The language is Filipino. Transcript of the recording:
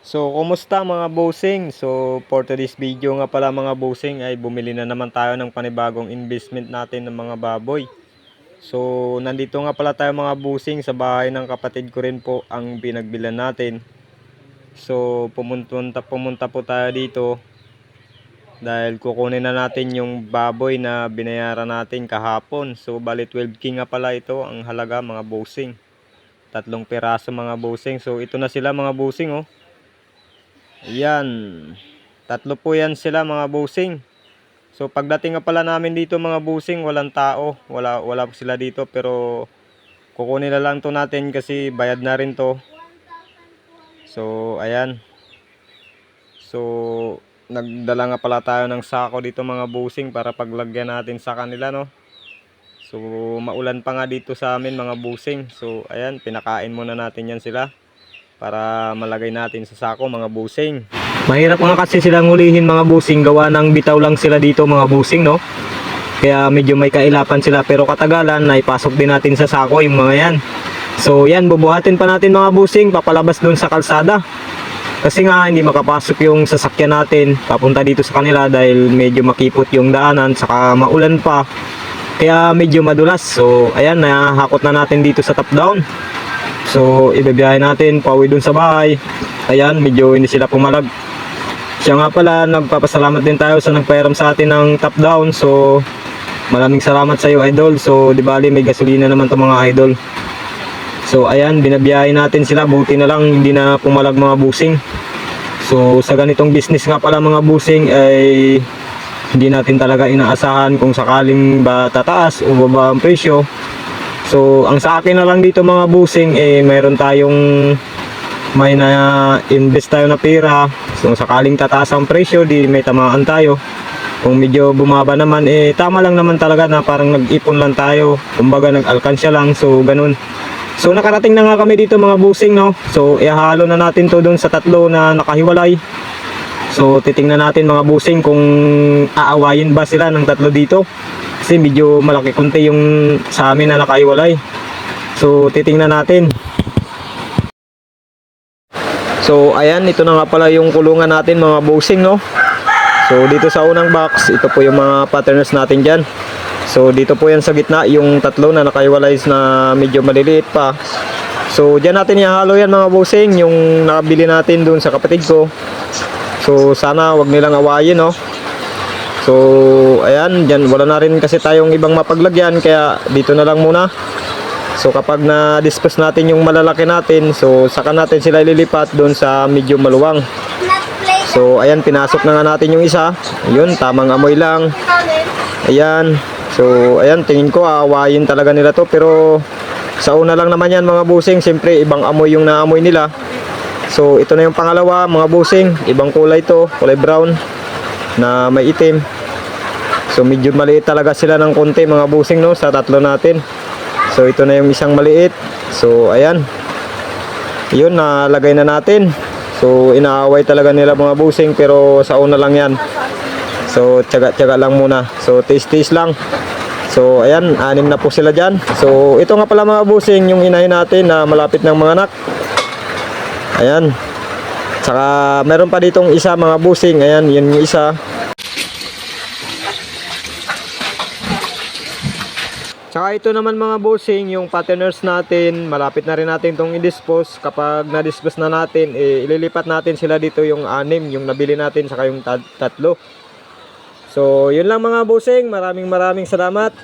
So, kumusta mga bossing? So, for today's video nga pala mga bossing ay bumili na naman tayo ng panibagong investment natin ng mga baboy. So, nandito nga pala tayo mga bossing sa bahay ng kapatid ko rin po ang pinagbilan natin. So, pumunta po tayo dito dahil kukunin na natin yung baboy na binayaran natin kahapon. So, bali 12K nga pala ito ang halaga mga bossing. 3 piraso mga bossing. So, ito na sila mga bossing oh. Ayan. 3 po yan sila mga bossing. So pagdating nga pala namin dito mga bossing, walang tao. Wala po sila dito pero kukunin na lang to natin kasi bayad na rin to. So ayan. So nagdala nga pala tayo ng sako dito mga bossing para paglagyan natin sa kanila no. So maulan pa nga dito sa amin mga bossing. So ayan, pinakain muna natin yan sila para malagay natin sa sako mga busing. Mahirap nga kasi silang hulihin mga busing, gawa ng bitaw lang sila dito mga busing no. Kaya medyo may kailapan sila pero katagalan na ipasok din natin sa sako yung mga yan. So yan, bubuhatin pa natin mga busing, papalabas dun sa kalsada. Kasi nga hindi makapasok yung sasakyan natin papunta dito sa kanila dahil medyo makipot yung daanan saka maulan pa. Kaya medyo madulas. So ayan, nahakot na natin dito sa top down. So ibibiyahe natin pauwi dun sa bahay. Ayan, medyo hindi sila pumalag. Siya nga pala, nagpapasalamat din tayo sa nagpairam sa atin ng top down. So maraming salamat sa iyo idol. So di bali may gasolina naman to mga idol. So ayan, binabiyahe natin sila. Buti na lang hindi na pumalag mga busing. So sa ganitong business nga pala mga busing ay hindi natin talaga inaasahan kung sakaling ba tataas o baba ang presyo. So ang sa akin na lang dito mga busing mayroon tayong may na-invest tayo na pera. So sakaling tataas ang presyo di may tamaan tayo. Kung medyo bumaba naman tama lang naman talaga na parang nag-ipon lang tayo. Kumbaga nag-alkansya lang, so ganun. So nakarating na nga kami dito mga busing no. So ihalo na natin to doon sa 3 na nakahiwalay. So titingnan natin mga busing kung aawayin ba sila ng 3 dito. Kasi medyo malaki konti yung sa amin na nakahiwalay. So titingnan natin. So ayan, ito na nga pala yung kulungan natin mga busing no. So dito sa unang box, ito po yung mga patterns natin dyan. So dito po yan sa gitna, yung 3 na nakahiwalay na medyo maliliit pa. So dyan natin ihalo yan mga busing, yung nakabili natin dun sa kapatid ko. So sana wag nilang awayin no. So ayan, dyan wala na rin kasi tayong ibang mapaglagyan kaya dito na lang muna. So kapag na-dispose natin yung malalaki natin, so saka natin sila ililipat doon sa medyo maluwang. So ayan, pinasok na nga natin yung isa. Ayun, tamang amoy lang. Ayan. So ayan, tingin ko aawayin talaga nila to pero sa una lang naman yan mga busing. Siyempre ibang amoy yung naamoy nila. So ito na yung pangalawa mga busing. Ibang kulay to, kulay brown na may itim. So medyo maliit talaga sila ng konti mga busing no sa 3 natin. So ito na yung isang maliit. So ayan. Yun, nalagay na natin. So inaaway talaga nila mga busing pero sa una lang yan. So tiyaga-tiyaga lang muna. So taste-taste lang. So ayan, 6 na po sila dyan. So ito nga pala mga busing yung inahin natin na malapit ng mga anak. Ayan. Saka meron pa ditong isa mga busing. Ayan, yun yung isa. Tsaka ito naman mga bossing, yung patterners natin, malapit na rin natin itong i-dispose. Kapag na-dispose na natin, ililipat natin sila dito yung 6, yung nabili natin, saka yung 3. So, yun lang mga bossing, maraming salamat.